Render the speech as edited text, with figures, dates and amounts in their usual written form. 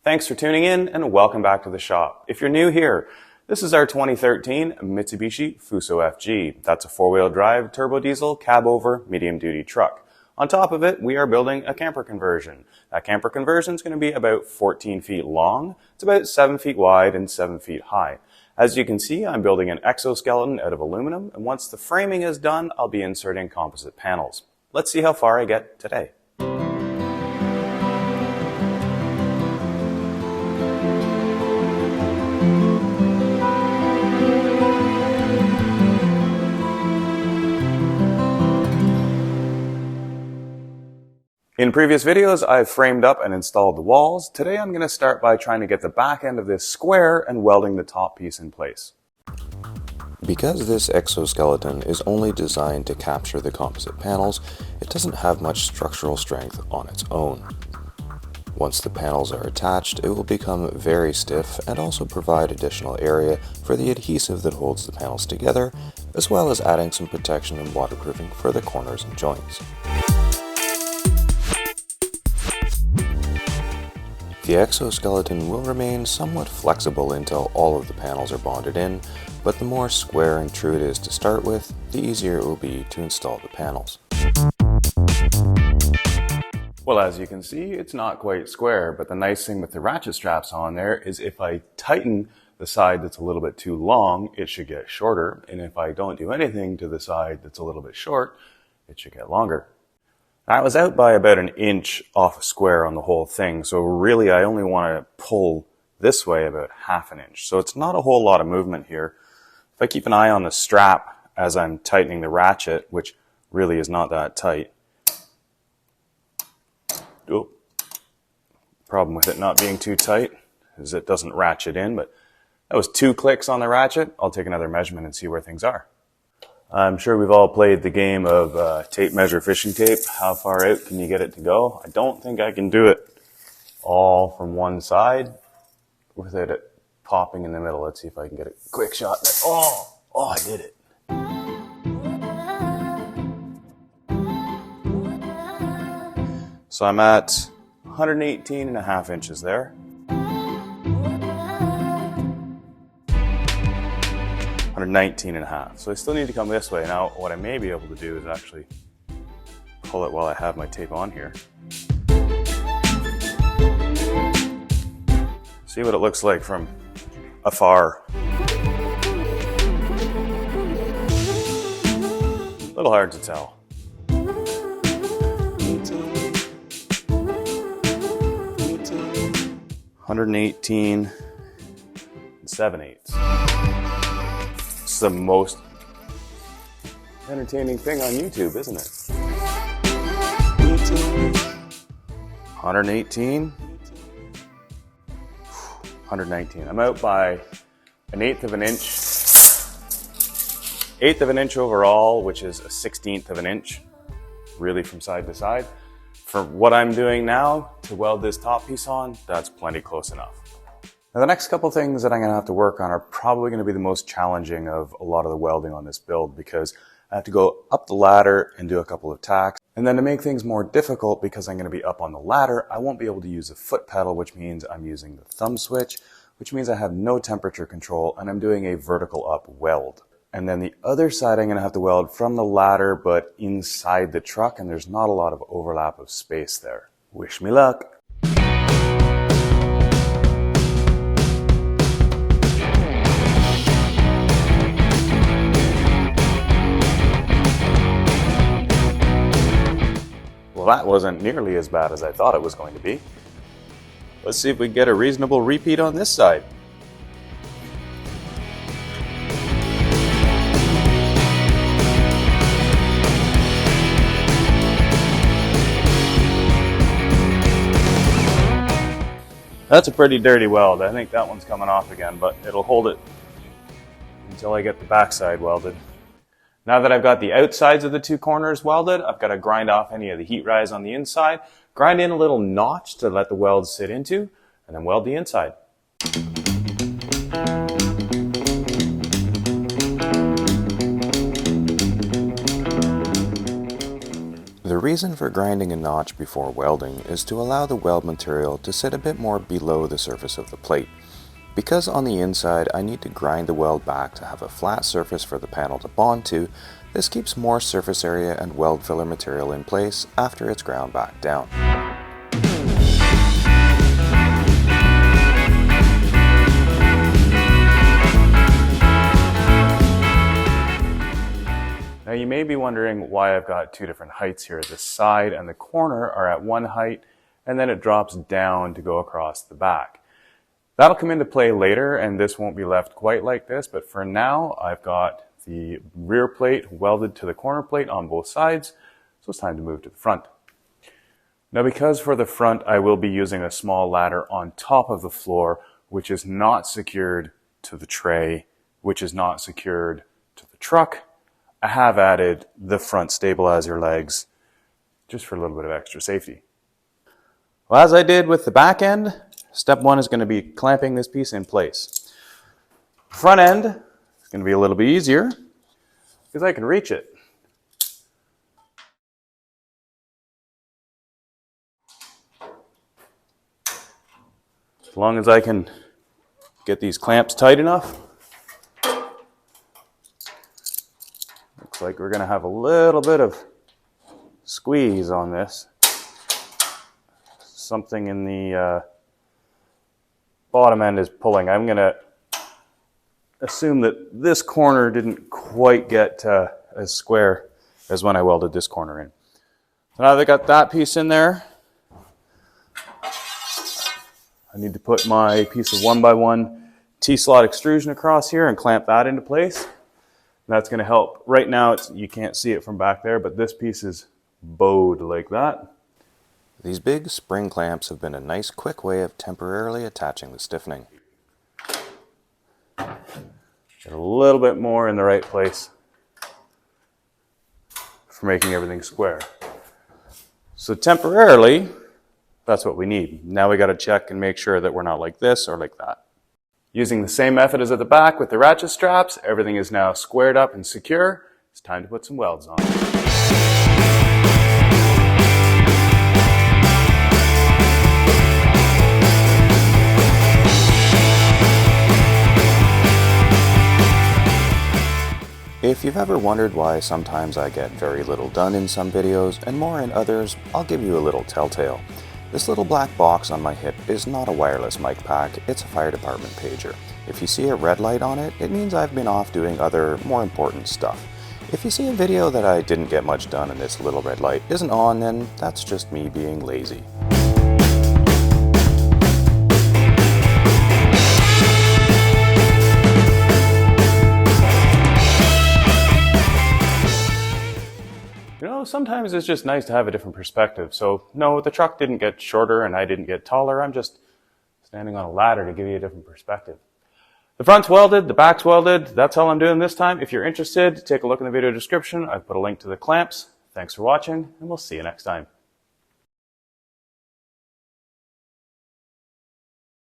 Thanks for tuning in and welcome back to the shop. If you're new here, this is our 2013 Mitsubishi Fuso FG. That's a four-wheel drive turbo diesel cab-over medium-duty truck. On top of it, we are building a camper conversion. That camper conversion is going to be about 14 feet long. It's about 7 feet wide and 7 feet high. As you can see, I'm building an exoskeleton out of aluminum, and once the framing is done, I'll be inserting composite panels. Let's see how far I get today. In previous videos, I've framed up and installed the walls. Today I'm going to start by trying to get the back end of this square and welding the top piece in place. Because this exoskeleton is only designed to capture the composite panels, it doesn't have much structural strength on its own. Once the panels are attached, it will become very stiff and also provide additional area for the adhesive that holds the panels together, as well as adding some protection and waterproofing for the corners and joints. The exoskeleton will remain somewhat flexible until all of the panels are bonded in, but the more square and true it is to start with, the easier it will be to install the panels. Well, as you can see, it's not quite square, but the nice thing with the ratchet straps on there is if I tighten the side that's a little bit too long, it should get shorter, and if I don't do anything to the side that's a little bit short, it should get longer. I was out by about an inch off a square on the whole thing, so really I only want to pull this way about half an inch. So it's not a whole lot of movement here. If I keep an eye on the strap as I'm tightening the ratchet, which really is not that tight. Oh, problem with it not being too tight is it doesn't ratchet in, but that was 2 clicks on the ratchet. I'll take another measurement and see where things are. I'm sure we've all played the game of tape measure fishing tape. How far out can you get it to go? I don't think I can do it all from one side without it popping in the middle. Let's see if I can get a quick shot. Oh, I did it. So I'm at 118.5 inches there. 119.5. So I still need to come this way. Now, what I may be able to do is actually pull it while I have my tape on here. See what it looks like from afar. A little hard to tell. 118 7/8. It's the most entertaining thing on YouTube, isn't it? 118, 119. I'm out by an eighth of an inch overall, which is a 16th of an inch, really from side to side. For what I'm doing now to weld this top piece on, that's plenty close enough. Now the next couple things that I'm going to have to work on are probably going to be the most challenging of a lot of the welding on this build, because I have to go up the ladder and do a couple of tacks. And then to make things more difficult, because I'm going to be up on the ladder, I won't be able to use a foot pedal, which means I'm using the thumb switch, which means I have no temperature control, and I'm doing a vertical up weld. And then the other side I'm going to have to weld from the ladder, but inside the truck, and there's not a lot of overlap of space there. Wish me luck. That wasn't nearly as bad as I thought it was going to be. Let's see if we can get a reasonable repeat on this side. That's a pretty dirty weld. I think that one's coming off again, but it'll hold it until I get the backside welded. Now that I've got the outsides of the 2 corners welded, I've got to grind off any of the heat rise on the inside, grind in a little notch to let the weld sit into, and then weld the inside. The reason for grinding a notch before welding is to allow the weld material to sit a bit more below the surface of the plate. Because on the inside I need to grind the weld back to have a flat surface for the panel to bond to, this keeps more surface area and weld filler material in place after it's ground back down. Now you may be wondering why I've got two different heights here. The side and the corner are at one height, and then it drops down to go across the back. That'll come into play later, and this won't be left quite like this, but for now I've got the rear plate welded to the corner plate on both sides, so it's time to move to the front. Now because for the front I will be using a small ladder on top of the floor, which is not secured to the tray, which is not secured to the truck, I have added the front stabilizer legs just for a little bit of extra safety. Well, as I did with the back end, step one is going to be clamping this piece in place. Front end is going to be a little bit easier because I can reach it. As long as I can get these clamps tight enough. Looks like we're going to have a little bit of squeeze on this. Something in the bottom end is pulling. I'm going to assume that this corner didn't quite get as square as when I welded this corner in. So now that I got that piece in there, I need to put my piece of 1x1 T-slot extrusion across here and clamp that into place. That's going to help. Right now, you can't see it from back there, but this piece is bowed like that. These big spring clamps have been a nice quick way of temporarily attaching the stiffening. Get a little bit more in the right place for making everything square. So temporarily, that's what we need. Now we got to check and make sure that we're not like this or like that. Using the same method as at the back with the ratchet straps, everything is now squared up and secure. It's time to put some welds on. If you've ever wondered why sometimes I get very little done in some videos and more in others, I'll give you a little telltale. This little black box on my hip is not a wireless mic pack, it's a fire department pager. If you see a red light on it, it means I've been off doing other, more important stuff. If you see a video that I didn't get much done and this little red light isn't on, then that's just me being lazy. You know, sometimes it's just nice to have a different perspective. So no, the truck didn't get shorter and I didn't get taller. I'm just standing on a ladder to give you a different perspective. The front's welded, the back's welded. That's all I'm doing this time. If you're interested, take a look in the video description. I've put a link to the clamps. Thanks for watching, and we'll see you next time.